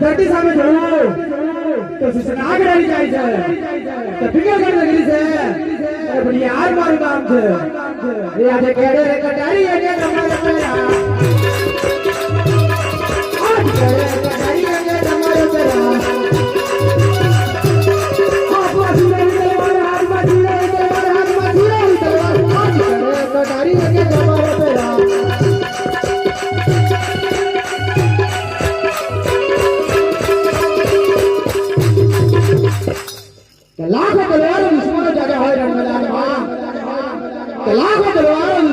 ધરતી સામે જોયું તો સિસનાગ રહી જાય છે તો ફિકર કરી ગઈ છે અરે બડી યાર મારું કામ છે એ આજે કેડે રે કટારી અને તમારા પેરા આજ કેડે કટારી અને તમારા પેરા હાથમાં જીરે તમારા હાથમાં જીરે આજ કેડે કટારી અને તમારા પેરા लाख तलवार दुश्मन जगह है रण मैदान में लाख